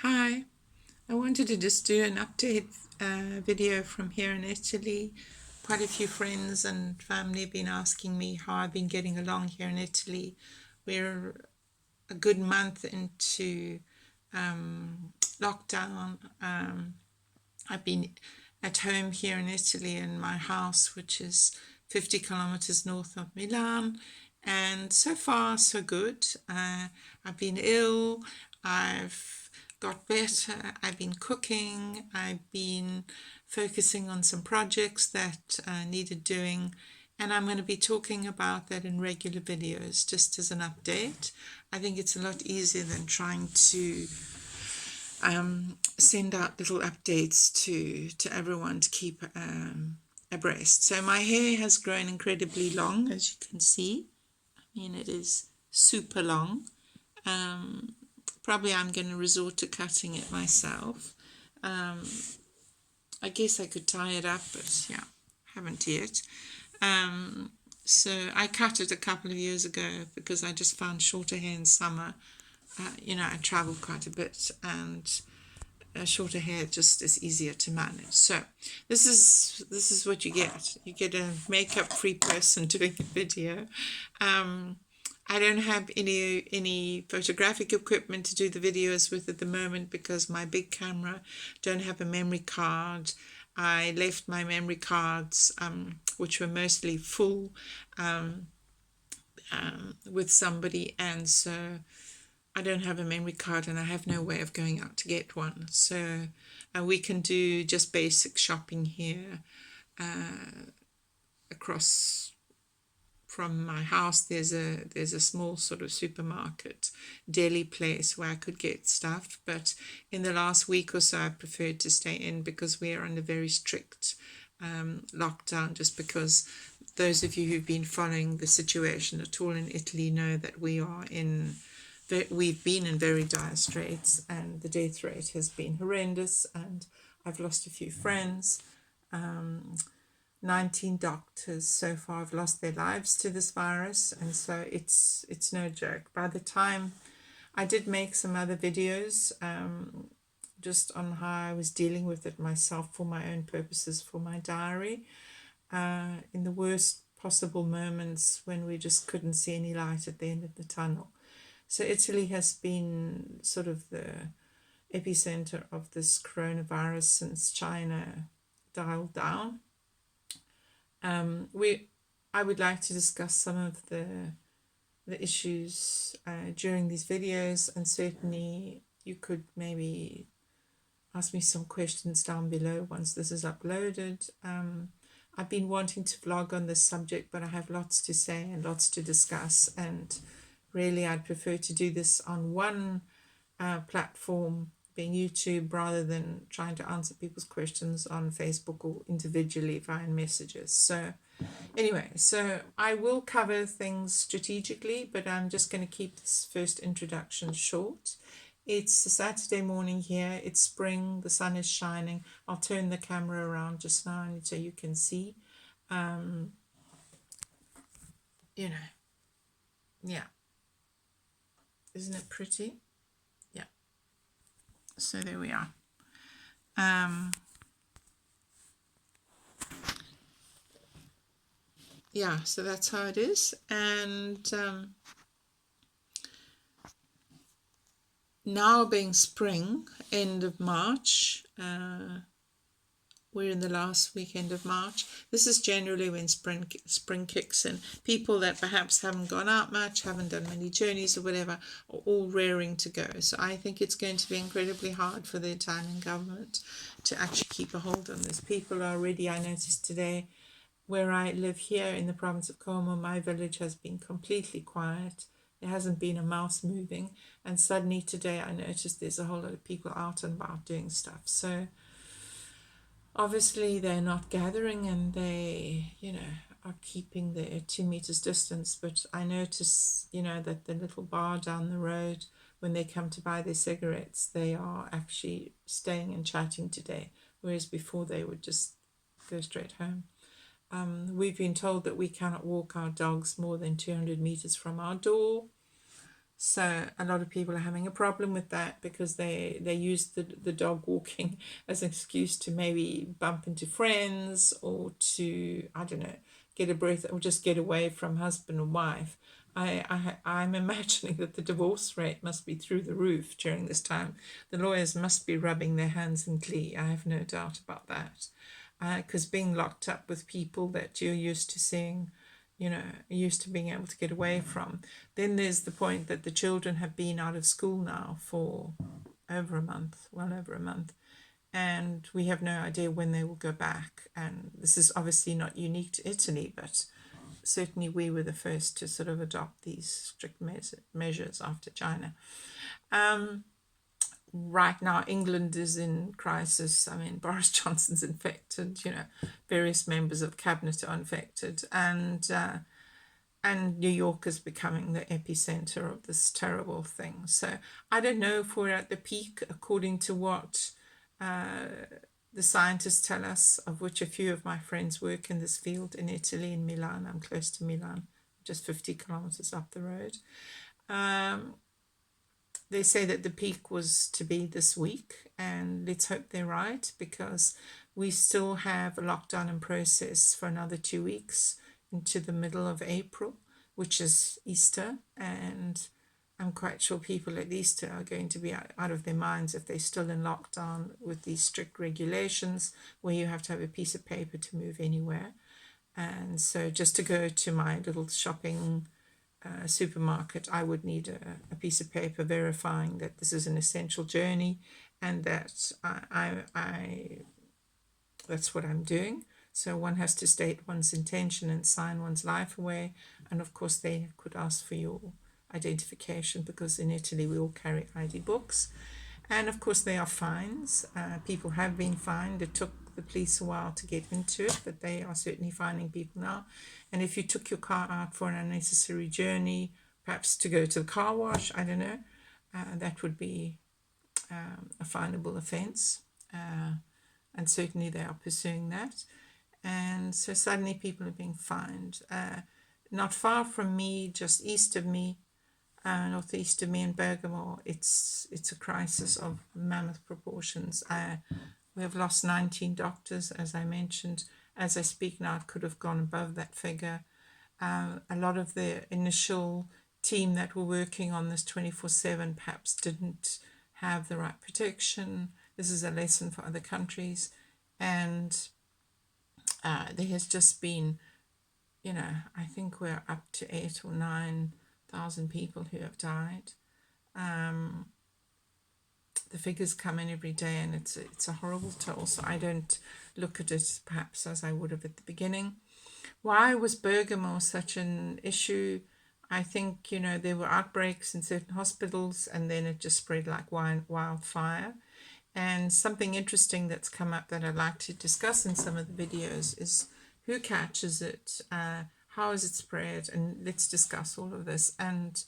Hi, I wanted to just do an update video from here in Italy. Quite a few friends and family have been asking me how I've been getting along here in Italy. We're a good month into lockdown. I've been at home here in Italy in my house, which is 50 kilometers north of Milan, and so far so good. I've been ill, I've got better, I've been cooking, I've been focusing on some projects that needed doing, and I'm going to be talking about that in regular videos just as an update. I think it's a lot easier than trying to send out little updates to everyone to keep abreast. So my hair has grown incredibly long, as you can see. I mean, it is super long. Probably I'm going to resort to cutting it myself. I guess I could tie it up, but yeah, haven't yet. So I cut it a couple of years ago because I just found shorter hair in summer. I travel quite a bit, and shorter hair just is easier to manage. So this is what you get. You get a makeup-free person doing a video. I don't have any photographic equipment to do the videos with at the moment because my big camera don't have a memory card. I left my memory cards, which were mostly full, with somebody, and so I don't have a memory card and I have no way of going out to get one. So we can do just basic shopping here. Across from my house there's a small sort of supermarket deli place where I could get stuff, but in the last week or so I preferred to stay in because we are under very strict lockdown, just because those of you who've been following the situation at all in Italy know that we've been in very dire straits, and the death rate has been horrendous, and I've lost a few friends. 19 doctors so far have lost their lives to this virus, and so it's no joke. By the time I did make some other videos just on how I was dealing with it myself for my own purposes, for my diary, in the worst possible moments when we just couldn't see any light at the end of the tunnel. So Italy has been sort of the epicenter of this coronavirus since China dialed down. I would like to discuss some of the issues during these videos, and certainly you could maybe ask me some questions down below once this is uploaded. I've been wanting to vlog on this subject, but I have lots to say and lots to discuss, and really I'd prefer to do this on one platform, being YouTube, rather than trying to answer people's questions on Facebook or individually via messages. So anyway, so I will cover things strategically, but I'm just going to keep this first introduction short. It's a Saturday morning here. It's spring. The sun is shining. I'll turn the camera around just now so you can see. Yeah. Isn't it pretty? Yeah. So there we are. Yeah, so that's how it is. And now being spring, end of March, we're in the last weekend of March. This is generally when spring kicks in. People that perhaps haven't gone out much, haven't done many journeys or whatever, are all raring to go. So I think it's going to be incredibly hard for the Italian government to actually keep a hold on this. People are already, I noticed today, where I live here in the province of Como, my village has been completely quiet. There hasn't been a mouse moving. And suddenly today I noticed there's a whole lot of people out and about doing stuff. So obviously they're not gathering, and they, are keeping their 2 meters distance. But I notice, that the little bar down the road, when they come to buy their cigarettes, they are actually staying and chatting today, whereas before they would just go straight home. We've been told that we cannot walk our dogs more than 200 meters from our door. So a lot of people are having a problem with that because they use the dog walking as an excuse to maybe bump into friends or to, I don't know, get a breath or just get away from husband or wife. I'm imagining that the divorce rate must be through the roof during this time. The lawyers must be rubbing their hands in glee. I have no doubt about that. Because being locked up with people that you're used to seeing, used to being able to get away from. Then there's the point that the children have been out of school now for over a month, well over a month, and we have no idea when they will go back. And this is obviously not unique to Italy, but certainly we were the first to sort of adopt these strict measures after China. Right now, England is in crisis. I mean, Boris Johnson's infected, various members of cabinet are infected, and New York is becoming the epicenter of this terrible thing. So I don't know if we're at the peak, according to what the scientists tell us, of which a few of my friends work in this field in Italy, in Milan. I'm close to Milan, just 50 kilometers up the road. They say that the peak was to be this week, and let's hope they're right, because we still have a lockdown in process for another 2 weeks into the middle of April, which is Easter, and I'm quite sure people at Easter are going to be out of their minds if they're still in lockdown with these strict regulations where you have to have a piece of paper to move anywhere. And so just to go to my little shopping supermarket, I would need a piece of paper verifying that this is an essential journey and that I that's what I'm doing. So one has to state one's intention and sign one's life away. And of course, they could ask for your identification, because in Italy we all carry ID books. And of course, there are fines. People have been fined. It took the police a while to get into it, but they are certainly finding people now. And if you took your car out for an unnecessary journey, perhaps to go to the car wash, I don't know, that would be a finable offence. And certainly they are pursuing that. And so suddenly people are being fined. Not far from me, just east of me, northeast of me in Bergamo, it's a crisis of mammoth proportions. We have lost 19 doctors, as I mentioned. As I speak now, it could have gone above that figure. A lot of the initial team that were working on this 24/7 perhaps didn't have the right protection. This is a lesson for other countries. And there has just been, I think we're up to 8,000 or 9,000 people who have died. The figures come in every day, and it's a horrible toll. So I don't look at it perhaps as I would have at the beginning. Why was Bergamo such an issue? I think, there were outbreaks in certain hospitals, and then it just spread like wildfire. And something interesting that's come up that I'd like to discuss in some of the videos is who catches it, how is it spread, and let's discuss all of this. And,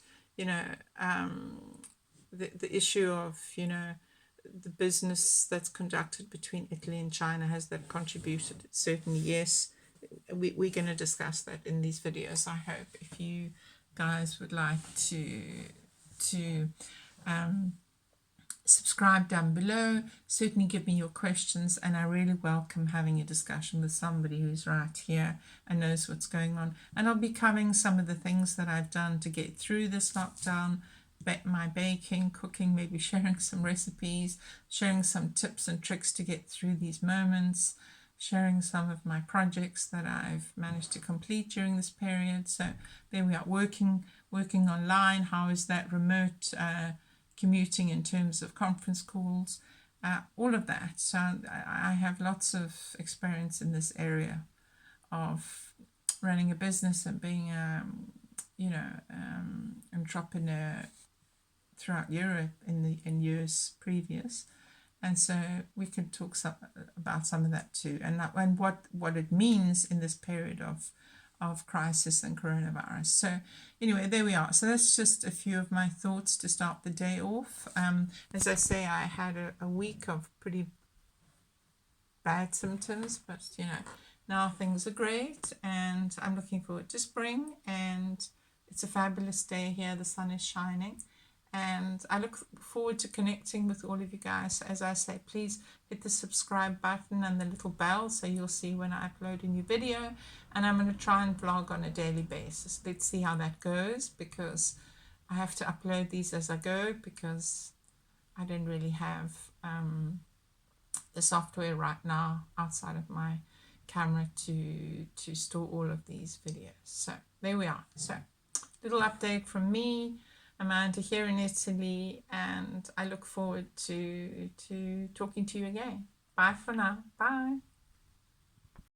the issue of, the business that's conducted between Italy and China, has that contributed? Certainly, yes. We're going to discuss that in these videos. I hope if you guys would like to subscribe down below, certainly give me your questions, and I really welcome having a discussion with somebody who's right here and knows what's going on. And I'll be covering some of the things that I've done to get through this lockdown, my baking, cooking, maybe sharing some recipes, sharing some tips and tricks to get through these moments, sharing some of my projects that I've managed to complete during this period. So there we are, working online. How is that remote commuting in terms of conference calls, all of that. So I have lots of experience in this area of running a business and being entrepreneur throughout Europe in years previous. And so we can talk about some of that too, and what it means in this period of crisis and coronavirus. So anyway, there we are. So that's just a few of my thoughts to start the day off. As I say, I had a week of pretty bad symptoms, but now things are great, and I'm looking forward to spring, and It's a fabulous day here. The sun is shining. And I look forward to connecting with all of you guys. As I say, please hit the subscribe button and the little bell so you'll see when I upload a new video. And I'm going to try and vlog on a daily basis. Let's see how that goes, because I have to upload these as I go, because I don't really have the software right now outside of my camera to store all of these videos. So there we are. So little update from me, Amanda, here in Italy, and I look forward to talking to you again. Bye for now. Bye.